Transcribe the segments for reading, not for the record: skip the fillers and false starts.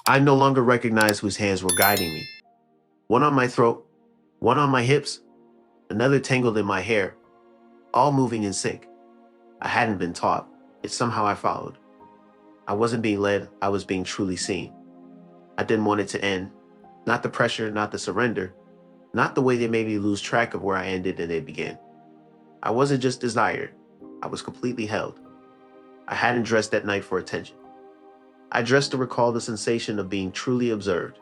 I no longer recognized whose hands were guiding me. One on my throat, one on my hips, another tangled in my hair, all moving in sync. I hadn't been taught, yet somehow I followed. I wasn't being led, I was being truly seen. I didn't want it to end. Not the pressure, not the surrender, not the way they made me lose track of where I ended and they began. I wasn't just desired, I was completely held. I hadn't dressed that night for attention. I dressed to recall the sensation of being truly observed.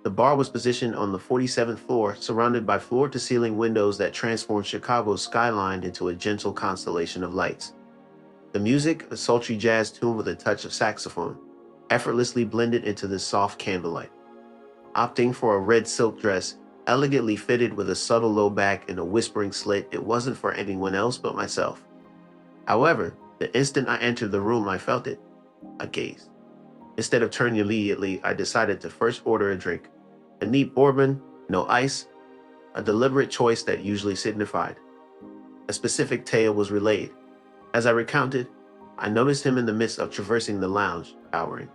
The bar was positioned on the 47th floor, surrounded by floor-to-ceiling windows that transformed Chicago's skyline into a gentle constellation of lights. The music, a sultry jazz tune with a touch of saxophone, effortlessly blended into the soft candlelight. Opting for a red silk dress, elegantly fitted with a subtle low back and a whispering slit, it wasn't for anyone else but myself. However, the instant I entered the room, I felt it. A gaze. Instead of turning immediately, I decided to first order a drink. A neat bourbon, no ice, a deliberate choice that usually signified. A specific tale was relayed. As I recounted, I noticed him in the midst of traversing the lounge, towering.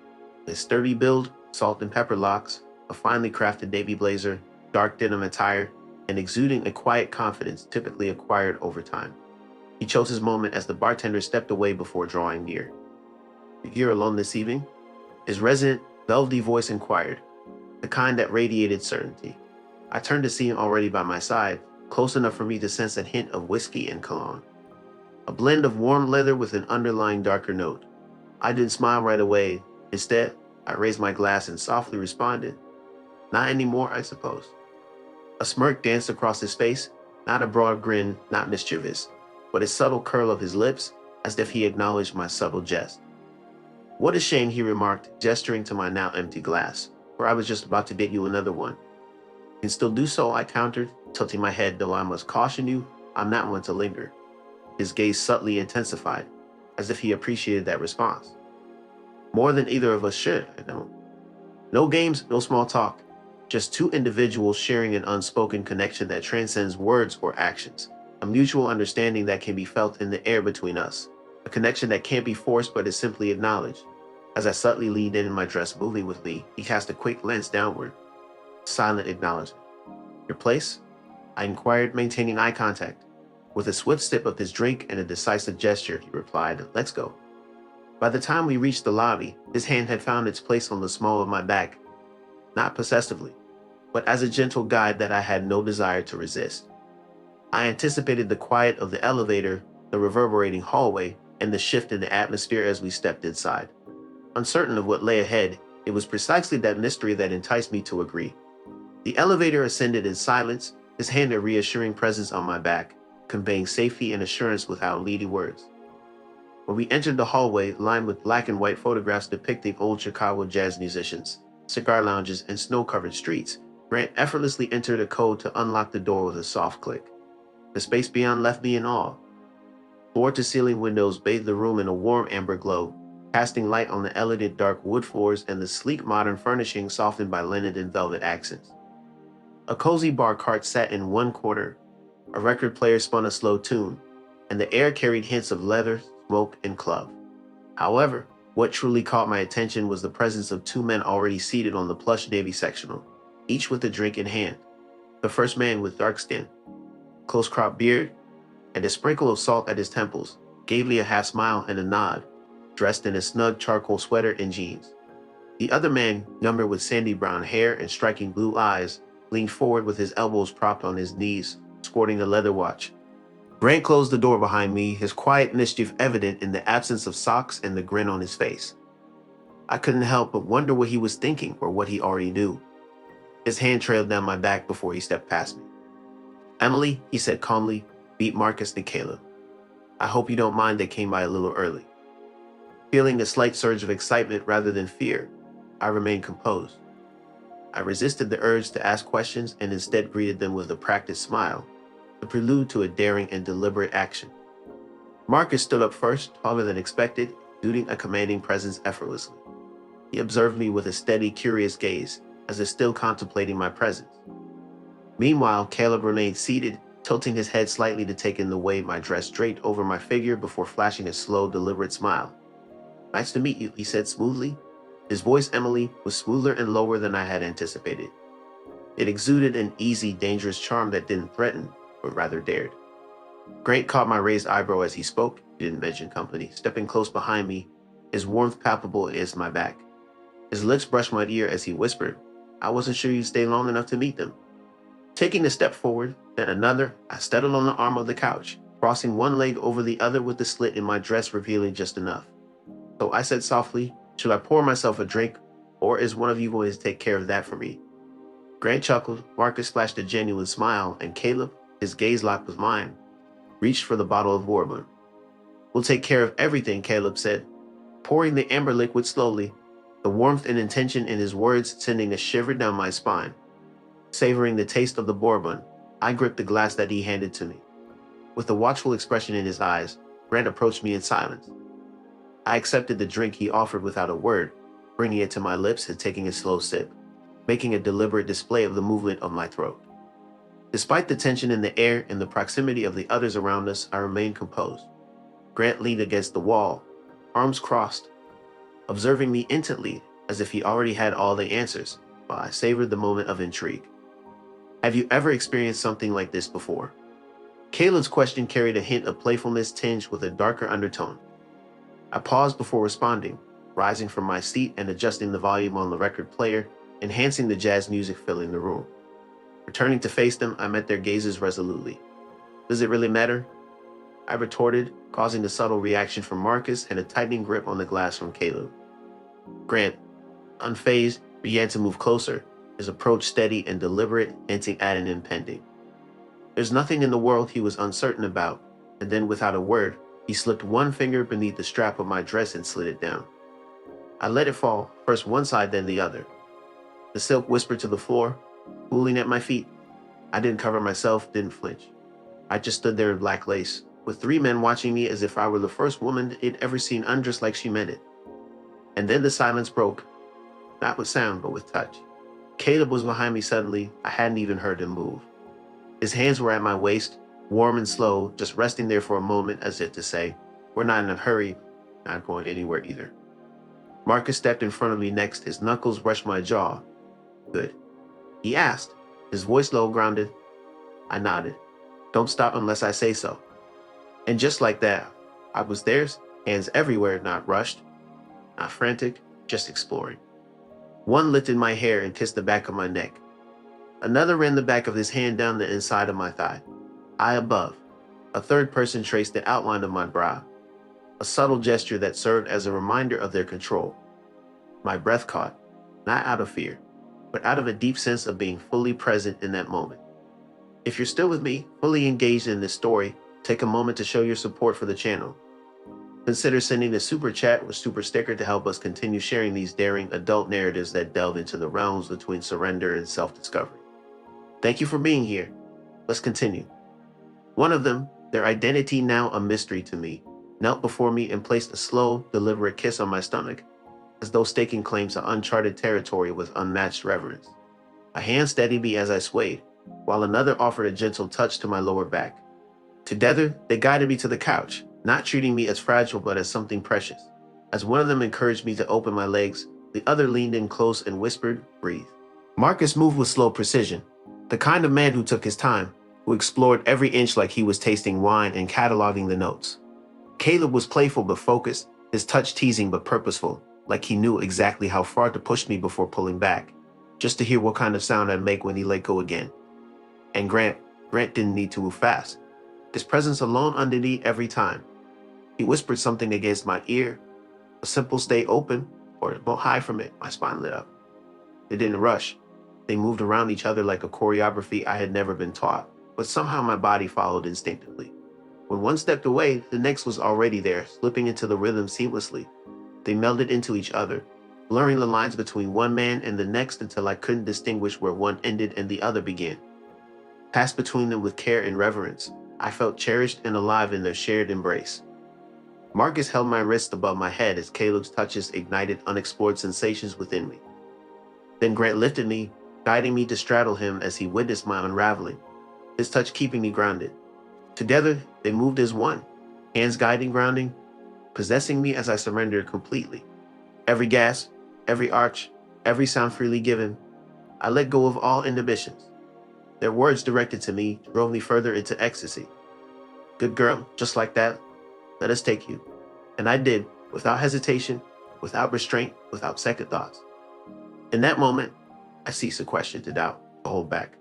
His sturdy build, salt and pepper locks, a finely crafted navy blazer, dark denim attire, and exuding a quiet confidence typically acquired over time. He chose his moment as the bartender stepped away before drawing near. "You're here alone this evening?" His resonant, velvety voice inquired, the kind that radiated certainty. I turned to see him already by my side, close enough for me to sense a hint of whiskey and cologne. A blend of warm leather with an underlying darker note. I didn't smile right away. Instead, I raised my glass and softly responded, "Not anymore, I suppose." A smirk danced across his face, not a broad grin, not mischievous, but a subtle curl of his lips, as if he acknowledged my subtle jest. "What a shame," he remarked, gesturing to my now empty glass, for I was just about to get you another one. "You can still do so," I countered, tilting my head, "though I must caution you, I'm not one to linger." His gaze subtly intensified, as if he appreciated that response. "More than either of us should, I don't." No games, no small talk. Just two individuals sharing an unspoken connection that transcends words or actions. A mutual understanding that can be felt in the air between us. A connection that can't be forced but is simply acknowledged. As I subtly leaned in my dress moving with me, he cast a quick glance downward. Silent acknowledgement. "Your place?" I inquired, maintaining eye contact. With a swift sip of his drink and a decisive gesture, he replied, "Let's go." By the time we reached the lobby, his hand had found its place on the small of my back, not possessively, but as a gentle guide that I had no desire to resist. I anticipated the quiet of the elevator, the reverberating hallway, and the shift in the atmosphere as we stepped inside. Uncertain of what lay ahead, it was precisely that mystery that enticed me to agree. The elevator ascended in silence, his hand a reassuring presence on my back, conveying safety and assurance without leading words. When we entered the hallway, lined with black and white photographs depicting old Chicago jazz musicians, cigar lounges, and snow-covered streets, Grant effortlessly entered a code to unlock the door with a soft click. The space beyond left me in awe. Floor-to-ceiling windows bathed the room in a warm amber glow, casting light on the elegant dark wood floors and the sleek modern furnishing softened by linen and velvet accents. A cozy bar cart sat in one corner. A record player spun a slow tune, and the air carried hints of leather, smoke, and club. However, what truly caught my attention was the presence of two men already seated on the plush navy sectional, each with a drink in hand. The first man with dark skin, close-cropped beard, and a sprinkle of salt at his temples, gave me a half smile and a nod, dressed in a snug charcoal sweater and jeans. The other man, younger with sandy brown hair and striking blue eyes, leaned forward with his elbows propped on his knees, sporting a leather watch. Grant closed the door behind me, his quiet mischief evident in the absence of socks and the grin on his face. I couldn't help but wonder what he was thinking or what he already knew. His hand trailed down my back before he stepped past me. "Emily," he said calmly, "beat Marcus and Caleb. I hope you don't mind they came by a little early." Feeling a slight surge of excitement rather than fear, I remained composed. I resisted the urge to ask questions and instead greeted them with a practiced smile, the prelude to a daring and deliberate action. Marcus stood up first, taller than expected, exuding a commanding presence effortlessly. He observed me with a steady, curious gaze, as if still contemplating my presence. Meanwhile, Caleb remained seated, tilting his head slightly to take in the way my dress draped over my figure before flashing a slow, deliberate smile. "Nice to meet you," he said smoothly, His voice, Emily, was smoother and lower than I had anticipated. It exuded an easy, dangerous charm that didn't threaten, but rather dared. Grant caught my raised eyebrow as he spoke. He didn't mention company. Stepping close behind me, his warmth palpable against my back. His lips brushed my ear as he whispered, "I wasn't sure you'd stay long enough to meet them." Taking a step forward, then another, I settled on the arm of the couch, crossing one leg over the other with the slit in my dress revealing just enough. So I said softly, "Should I pour myself a drink, or is one of you going to take care of that for me?" Grant chuckled, Marcus flashed a genuine smile, and Caleb, his gaze locked with mine, reached for the bottle of bourbon. "We'll take care of everything," Caleb said, pouring the amber liquid slowly, the warmth and intention in his words sending a shiver down my spine. Savoring the taste of the bourbon, I gripped the glass that he handed to me. With a watchful expression in his eyes, Grant approached me in silence. I accepted the drink he offered without a word, bringing it to my lips and taking a slow sip, making a deliberate display of the movement of my throat. Despite the tension in the air and the proximity of the others around us, I remained composed. Grant leaned against the wall, arms crossed, observing me intently as if he already had all the answers, while I savored the moment of intrigue. "Have you ever experienced something like this before?" Caleb's question carried a hint of playfulness tinged with a darker undertone. I paused before responding, rising from my seat and adjusting the volume on the record player, enhancing the jazz music filling the room. Returning to face them, I met their gazes resolutely. "Does it really matter?" I retorted, causing a subtle reaction from Marcus and a tightening grip on the glass from Caleb. Grant, unfazed, began to move closer, his approach steady and deliberate, hinting at an impending. There's nothing in the world he was uncertain about, and then without a word, he slipped one finger beneath the strap of my dress and slid it down. I let it fall, first one side then the other. The silk whispered to the floor, cooling at my feet. I didn't cover myself, didn't flinch. I just stood there in black lace, with 3 men watching me as if I were the first woman they'd ever seen undressed like she meant it. And then the silence broke, not with sound, but with touch. Caleb was behind me suddenly. I hadn't even heard him move. His hands were at my waist, warm and slow, just resting there for a moment as if to say, "We're not in a hurry, not going anywhere either." Marcus stepped in front of me next, his knuckles brushed my jaw. "Good?" he asked, his voice low, grounded. I nodded. "Don't stop unless I say so." And just like that, I was theirs, hands everywhere, not rushed, not frantic, just exploring. One lifted my hair and kissed the back of my neck. Another ran the back of his hand down the inside of my thigh. Eye above. A third person traced the outline of my brow. A subtle gesture that served as a reminder of their control. My breath caught, not out of fear, but out of a deep sense of being fully present in that moment. If you're still with me, fully engaged in this story, take a moment to show your support for the channel. Consider sending a super chat or super sticker to help us continue sharing these daring adult narratives that delve into the realms between surrender and self-discovery. Thank you for being here. Let's continue. One of them, their identity now a mystery to me, knelt before me and placed a slow, deliberate kiss on my stomach, as though staking claim to uncharted territory with unmatched reverence. A hand steadied me as I swayed, while another offered a gentle touch to my lower back. Together, they guided me to the couch, not treating me as fragile but as something precious. As one of them encouraged me to open my legs, the other leaned in close and whispered, "Breathe." Marcus moved with slow precision, the kind of man who took his time, who explored every inch like he was tasting wine and cataloging the notes. Caleb was playful but focused, his touch teasing but purposeful, like he knew exactly how far to push me before pulling back, just to hear what kind of sound I'd make when he let go again. And Grant didn't need to move fast. His presence alone undid me every time. He whispered something against my ear, a simple "stay open" or "don't hide from it." My spine lit up. They didn't rush. They moved around each other like a choreography I had never been taught, but somehow my body followed instinctively. When one stepped away, the next was already there, slipping into the rhythm seamlessly. They melded into each other, blurring the lines between one man and the next until I couldn't distinguish where one ended and the other began. Passed between them with care and reverence, I felt cherished and alive in their shared embrace. Marcus held my wrist above my head as Caleb's touches ignited unexplored sensations within me. Then Grant lifted me, guiding me to straddle him as he witnessed my unraveling, his touch keeping me grounded. Together, they moved as one, hands guiding, grounding, possessing me as I surrendered completely. Every gasp, every arch, every sound freely given. I let go of all inhibitions. Their words directed to me drove me further into ecstasy. Good girl, just like that, let us take you. And I did, without hesitation, without restraint, without second thoughts. In that moment, I ceased to question, to doubt, to hold back.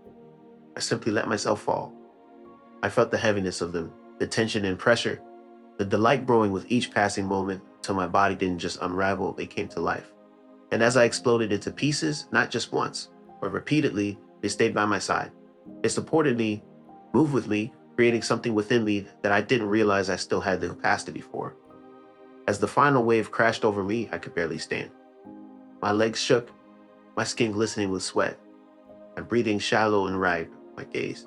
I simply let myself fall. I felt the heaviness of them, the tension and pressure, the delight growing with each passing moment till my body didn't just unravel, it came to life. And as I exploded into pieces, not just once, but repeatedly, they stayed by my side. They supported me, moved with me, creating something within me that I didn't realize I still had the capacity for. As the final wave crashed over me, I could barely stand. My legs shook, my skin glistening with sweat, my breathing shallow and ragged, my gaze.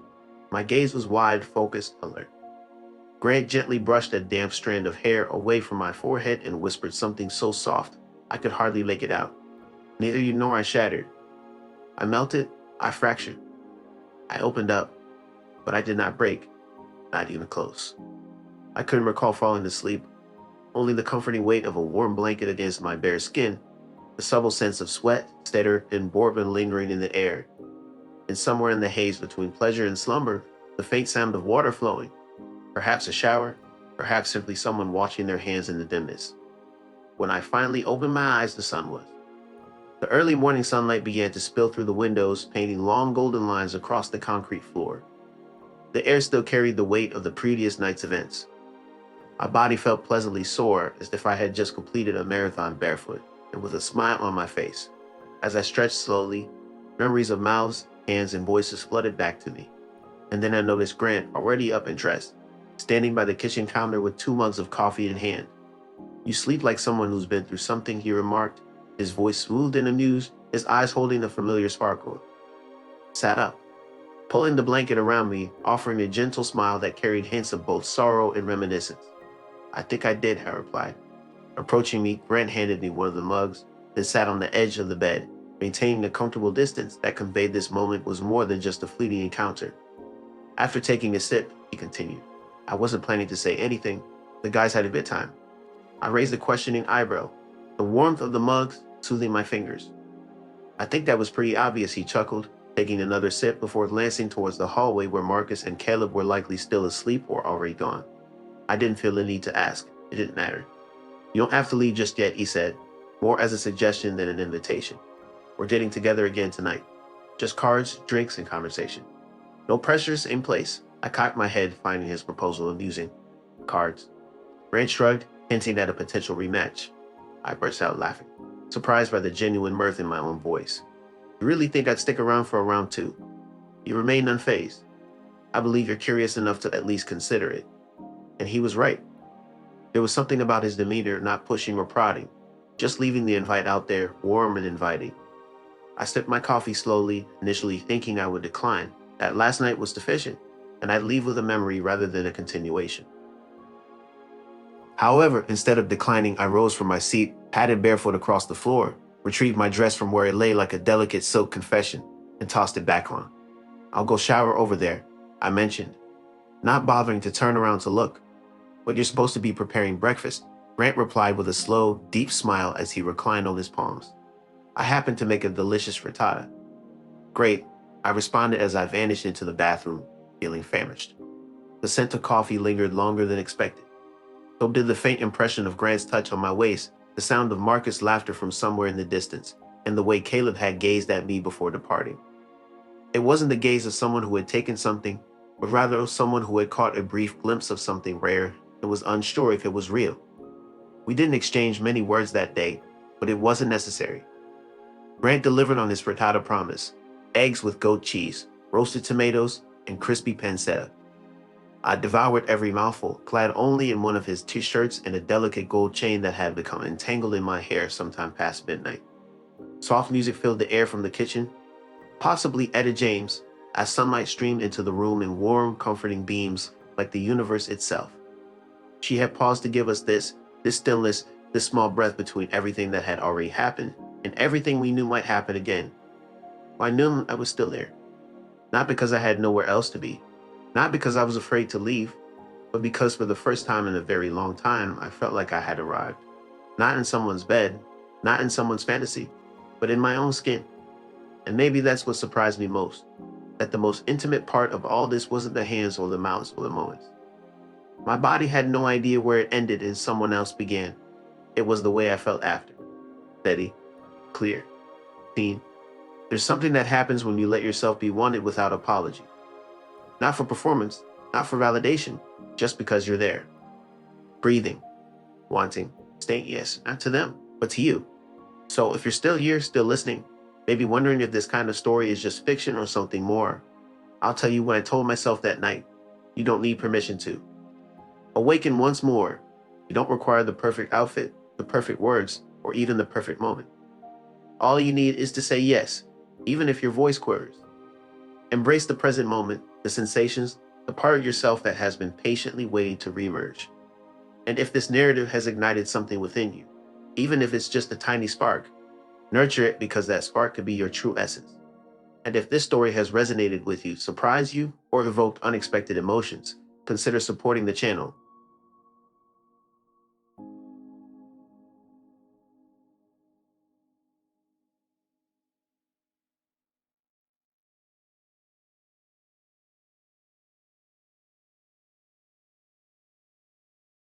My gaze was wide, focused, alert. Grant gently brushed a damp strand of hair away from my forehead and whispered something so soft I could hardly make it out. Neither you nor I shattered. I melted, I fractured. I opened up, but I did not break, not even close. I couldn't recall falling asleep, only the comforting weight of a warm blanket against my bare skin, the subtle sense of sweat, stutter, and boredom lingering in the air, and somewhere in the haze between pleasure and slumber, the faint sound of water flowing, perhaps a shower, perhaps simply someone washing their hands in the dimness. When I finally opened my eyes, the sun was. The early morning sunlight began to spill through the windows, painting long golden lines across the concrete floor. The air still carried the weight of the previous night's events. My body felt pleasantly sore, as if I had just completed a marathon barefoot, and with a smile on my face. As I stretched slowly, memories of mouths, hands, and voices flooded back to me. And then I noticed Grant, already up and dressed, standing by the kitchen counter with 2 mugs of coffee in hand. "You sleep like someone who's been through something," he remarked, his voice smooth and amused, his eyes holding a familiar sparkle. Sat up, pulling the blanket around me, offering a gentle smile that carried hints of both sorrow and reminiscence. "I think I did," I replied. Approaching me, Grant handed me one of the mugs, then sat on the edge of the bed, maintaining a comfortable distance that conveyed this moment was more than just a fleeting encounter. After taking a sip, he continued, "I wasn't planning to say anything. The guys had a good time." I raised a questioning eyebrow, the warmth of the mugs soothing my fingers. "I think that was pretty obvious," he chuckled, taking another sip before glancing towards the hallway where Marcus and Caleb were likely still asleep or already gone. I didn't feel the need to ask. It didn't matter. "You don't have to leave just yet," he said, more as a suggestion than an invitation. "We're getting together again tonight. Just cards, drinks, and conversation. No pressures in place." I cocked my head, finding his proposal amusing. "Cards." Grant shrugged, hinting at a potential rematch. I burst out laughing, surprised by the genuine mirth in my own voice. "You really think I'd stick around for a round two?" He remained unfazed. "I believe you're curious enough to at least consider it." And he was right. There was something about his demeanor, not pushing or prodding, just leaving the invite out there, warm and inviting. I sipped my coffee slowly, initially thinking I would decline, that last night was sufficient, and I'd leave with a memory rather than a continuation. However, instead of declining, I rose from my seat, padded barefoot across the floor, retrieved my dress from where it lay like a delicate silk confession, and tossed it back on. "I'll go shower over there," I mentioned, not bothering to turn around to look. "But you're supposed to be preparing breakfast," Grant replied with a slow, deep smile as he reclined on his palms. "I happen to make a delicious frittata." "Great," I responded as I vanished into the bathroom, feeling famished. The scent of coffee lingered longer than expected. So did the faint impression of Grant's touch on my waist, the sound of Marcus' laughter from somewhere in the distance, and the way Caleb had gazed at me before departing. It wasn't the gaze of someone who had taken something, but rather of someone who had caught a brief glimpse of something rare and was unsure if it was real. We didn't exchange many words that day, but it wasn't necessary. Grant delivered on his frittata promise: eggs with goat cheese, roasted tomatoes, and crispy pancetta. I devoured every mouthful, clad only in one of his t-shirts and a delicate gold chain that had become entangled in my hair sometime past midnight. Soft music filled the air from the kitchen, possibly Etta James, as sunlight streamed into the room in warm, comforting beams like the universe itself. She had paused to give us this stillness, this small breath between everything that had already happened and everything we knew might happen again. By noon, I was still there. Not because I had nowhere else to be, not because I was afraid to leave, but because for the first time in a very long time, I felt like I had arrived. Not in someone's bed, not in someone's fantasy, but in my own skin. And maybe that's what surprised me most, that the most intimate part of all this wasn't the hands or the mouths or the moments. My body had no idea where it ended and someone else began. It was the way I felt after. Steady, clear, clean. There's something that happens when you let yourself be wanted without apology. Not for performance, not for validation, just because you're there. Breathing, wanting, saying yes, not to them, but to you. So if you're still here, still listening, maybe wondering if this kind of story is just fiction or something more, I'll tell you what I told myself that night. You don't need permission to. Awaken once more. You don't require the perfect outfit, the perfect words, or even the perfect moment. All you need is to say yes, even if your voice quivers. Embrace the present moment, the sensations, the part of yourself that has been patiently waiting to reemerge. And if this narrative has ignited something within you, even if it's just a tiny spark, nurture it because that spark could be your true essence. And if this story has resonated with you, surprised you, or evoked unexpected emotions, consider supporting the channel.